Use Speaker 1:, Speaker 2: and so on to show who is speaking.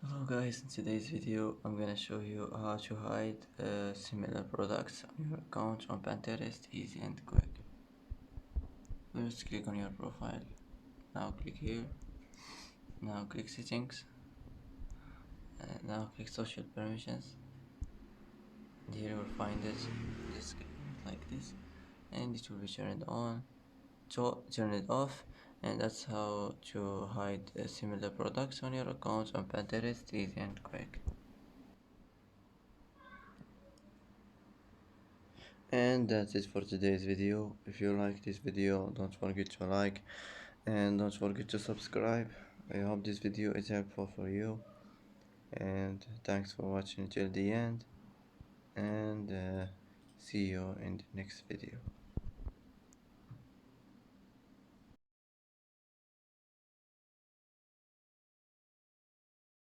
Speaker 1: Hello guys, in today's video I'm gonna show you how to hide similar products on your account on Pinterest easy and quick. First click on your profile, now click here, now click settings, and now click social permissions, and here you will find this, just like this, and it will be turned on, so turn it off, and that's how to hide similar products on your account on Pinterest easy and quick. And that's it for today's video. If you like this video, don't forget to like and don't forget to subscribe. I hope this video is helpful for you, and thanks for watching till the end, and see you in the next video.